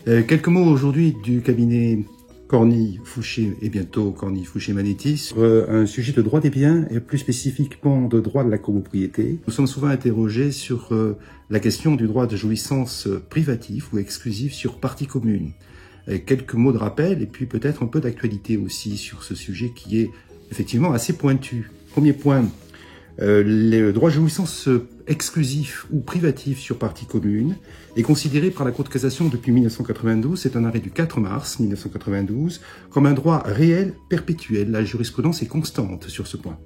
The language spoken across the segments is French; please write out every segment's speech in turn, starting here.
Quelques mots aujourd'hui du cabinet Corny, Fouché et bientôt Corny, Fouché, Manetti sur un sujet de droit des biens et plus spécifiquement de droit de la copropriété. Nous sommes souvent interrogés sur la question du droit de jouissance privatif ou exclusif sur partie commune. Quelques mots de rappel et puis peut-être un peu d'actualité aussi sur ce sujet qui est effectivement assez pointu. Premier point. Le droit de jouissance exclusif ou privatif sur partie commune est considéré par la Cour de cassation depuis 1992, c'est un arrêt du 4 mars 1992, comme un droit réel perpétuel. La jurisprudence est constante sur ce point.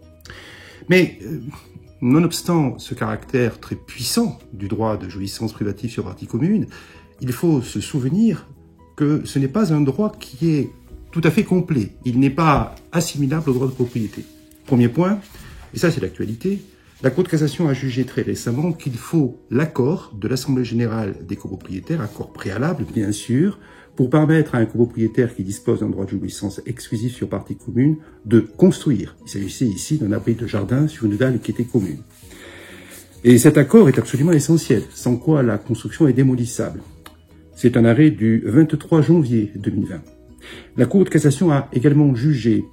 Mais, nonobstant ce caractère très puissant du droit de jouissance privative sur partie commune, il faut se souvenir que ce n'est pas un droit qui est tout à fait complet. Il n'est pas assimilable au droit de propriété. Premier point. Et ça, c'est l'actualité. La Cour de cassation a jugé très récemment qu'il faut l'accord de l'Assemblée générale des copropriétaires, accord préalable, bien sûr, pour permettre à un copropriétaire qui dispose d'un droit de jouissance exclusif sur partie commune de construire. Il s'agissait ici d'un abri de jardin sur une dalle qui était commune. Et cet accord est absolument essentiel, sans quoi la construction est démolissable. C'est un arrêt du 23 janvier 2020. La Cour de cassation a également jugé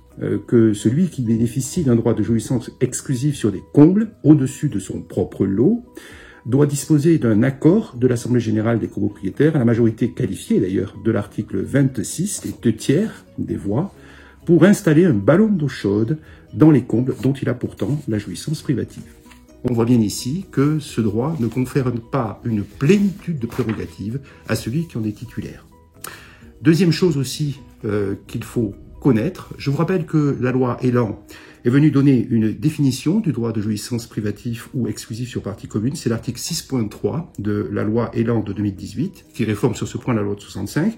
que celui qui bénéficie d'un droit de jouissance exclusif sur des combles au-dessus de son propre lot doit disposer d'un accord de l'Assemblée générale des copropriétaires, à la majorité qualifiée d'ailleurs de l'article 26, les 2/3 des voix, pour installer un ballon d'eau chaude dans les combles dont il a pourtant la jouissance privative. On voit bien ici que ce droit ne confère pas une plénitude de prérogatives à celui qui en est titulaire. Deuxième chose aussi qu'il faut connaître, je vous rappelle que la loi Elan est venue donner une définition du droit de jouissance privatif ou exclusif sur partie commune. C'est l'article 6.3 de la loi Elan de 2018, qui réforme sur ce point la loi de 65.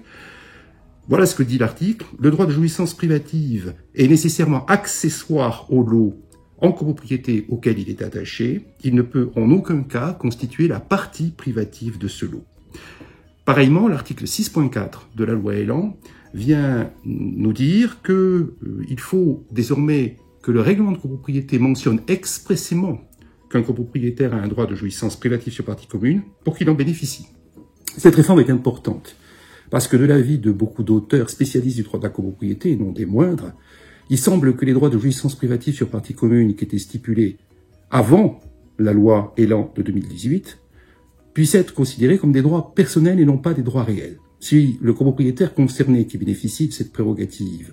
Voilà ce que dit l'article. Le droit de jouissance privative est nécessairement accessoire au lot en copropriété auquel il est attaché. Il ne peut en aucun cas constituer la partie privative de ce lot. Pareillement, l'article 6.4 de la loi Elan vient nous dire qu'il faut désormais que le règlement de copropriété mentionne expressément qu'un copropriétaire a un droit de jouissance privatif sur partie commune pour qu'il en bénéficie. Cette réforme est importante parce que de l'avis de beaucoup d'auteurs spécialistes du droit de la copropriété, et non des moindres, il semble que les droits de jouissance privative sur partie commune qui étaient stipulés avant la loi Elan de 2018 puissent être considérés comme des droits personnels et non pas des droits réels. Si le copropriétaire concerné qui bénéficie de cette prérogative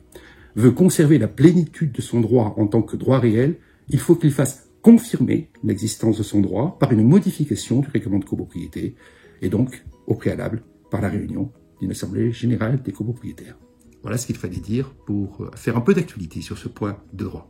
veut conserver la plénitude de son droit en tant que droit réel, il faut qu'il fasse confirmer l'existence de son droit par une modification du règlement de copropriété et donc, au préalable, par la réunion d'une assemblée générale des copropriétaires. Voilà ce qu'il fallait dire pour faire un peu d'actualité sur ce point de droit.